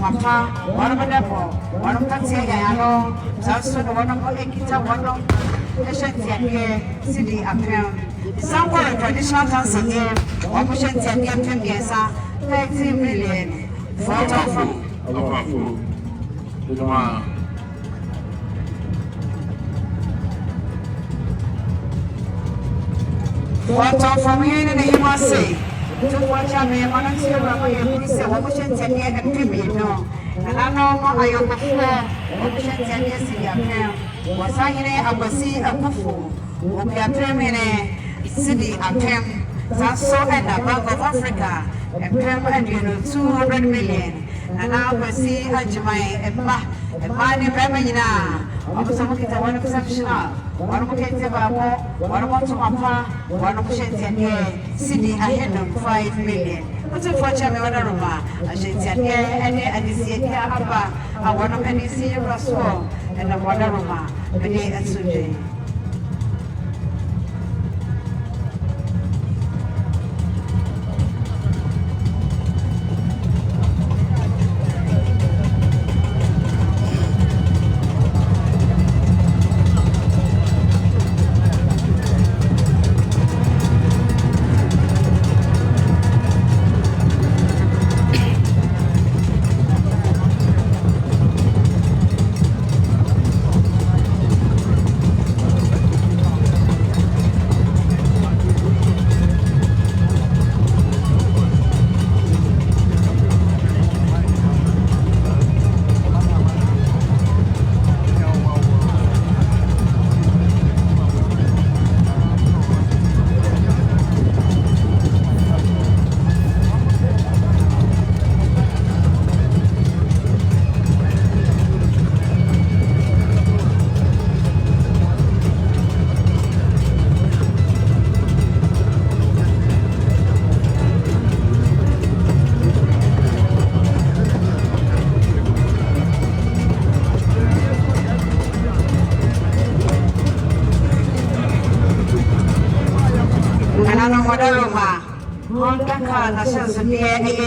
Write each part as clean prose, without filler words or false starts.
papa, one of them, one of them say, I know, just one of one of Ashanti city appeal. Some traditional council here, one Ashanti appeal, yes, 30 million. Otumfuo. What from here in the USA? To watch a man, one of you say, what Ashanti and people know. And I know I am before Ashanti city appeal. Was I in a Basi a buffo? We are terminating city appeal. That's so at the Bank of Africa. And 200 million. And now we see Ajimai and money Pemina. I was looking at one exceptional. One of the one of Papa, one of Shanty, city ahead of 5 million. What's a fortune, Roma? I should say, and this year, I want to any see Rasuo and a Roma, Bede and Suje.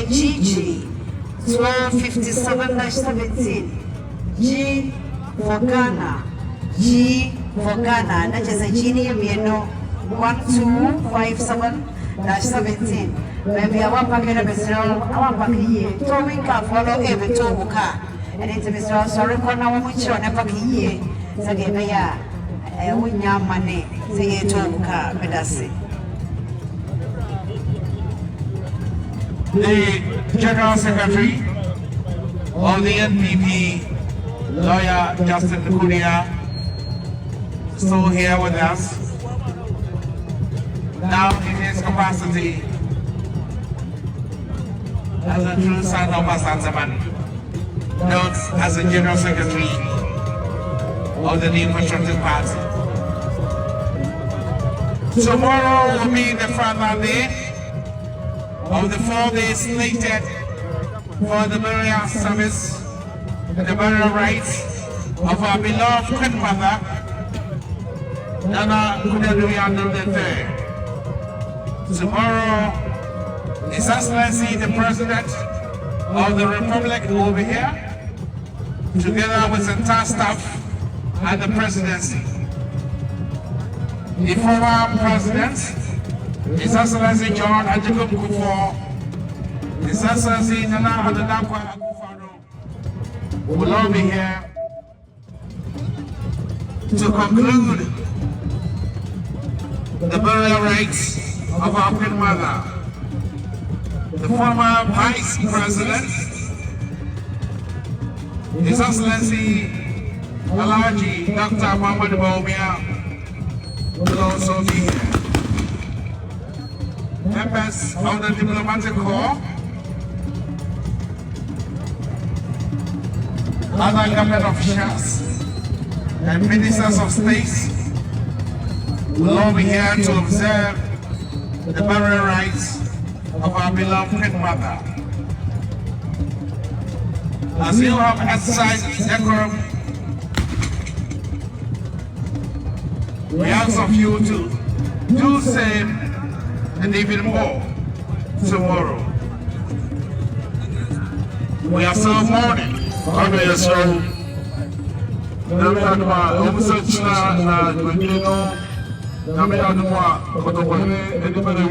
Gigi 1257-17 G for Ghana, G for Ghana, that is a genie 1257-17. Maybe I want packet of Israel, I want packet here. Tommy can follow every Tomuka, and it's Mr. Sorry, Kona, which on a packet here. Sagabaya, and we have money, say Tomuka, Medasi. The General Secretary of the NPP, Lawyer Justin Kunia, still here with us. Now in his capacity as a true son of Asantehemaa, not as a General Secretary of the New Patriotic Party. Tomorrow will be the final day of the 4 days slated for the burial service and the burial rites of our beloved grandmother, Nana Kudeluyandu III. Tomorrow, His Excellency the President of the Republic will be here, together with the entire staff and the Presidency. The former President, His Excellency John Ajikun Kufo, His Excellency Nana Adadakwa Akufado will all be here to conclude the burial rites of our grandmother, the former Vice President, His Excellency Alaji Dr. Muhammad Baumia will also be here. Members of the Diplomatic Corps, other government officials, and ministers of state will all be here to observe the burial rites of our beloved grandmother. As you have exercised decorum, we ask of you to do same and even more tomorrow. we are still mourning. Come here, so. Never had my such na Dino. Never had my Otumfuo anybody.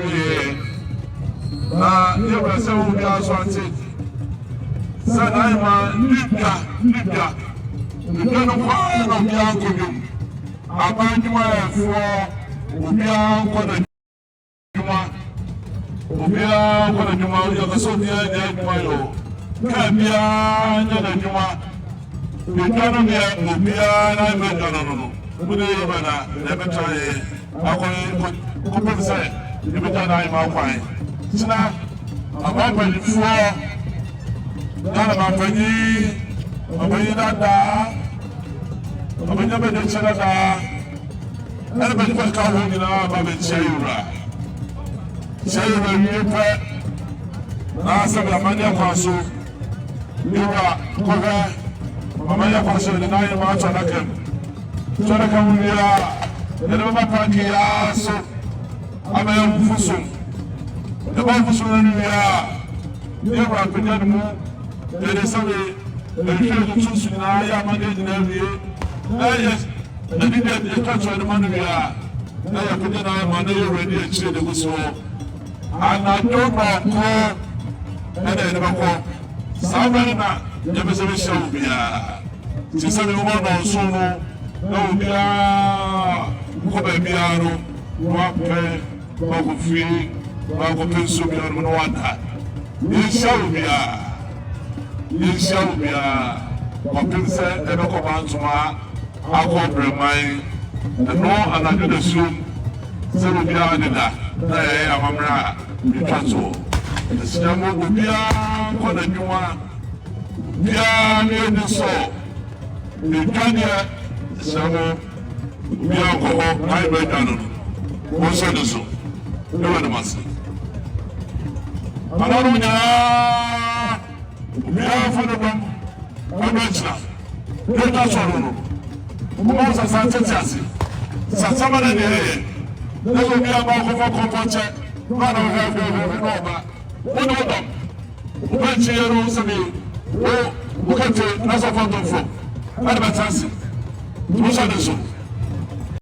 You were so Ashanti. Said I'm a Libya. You don't know why I'm young to you. I find you for Ubia for the Juma. Ubia for the Juma, you're the Soviet Juma. Kabia, the Juma. You can't be a Ubia, I bet no. Would you never try? I couldn't say, you better die my wine. Sina, I'm ready for Nana Penny, Dada. I'm never the China. Everybody will come in our baby Chayura. Chayura, you pet. Last of the Manhyia Council. You are Koga. Manhyia Council, the 9 March on the camp. Chanakamia, the Nova Pankia, so I'm a Fusum. The Bible you are Pinamo. There is somebody, the Church in Aya, Monday in every. Yes, I didn't touch on the money. I put in our money already and said it was so. And I don't know, and I never call. Somebody never said it shall be. She said, you want on sono. No, be a piano, one pen, one free, one pencil, and one hat. It shall be. It shall be. What people say, they don't come on to my. I call mine, and no, and I do the soon. So we are in that. I am a cancel. The Snamo will be on the new one. We are near the soul. The Kanya, Samo, we are going high by Canon. What's the soul? You are the master. Another we are for the one. I'm not now. You're not sure. Most Asante, Sasama, there's only about Compoche, not over. One of them, when she rose me, look at it, as a Otumfuo, and a fancy. What's the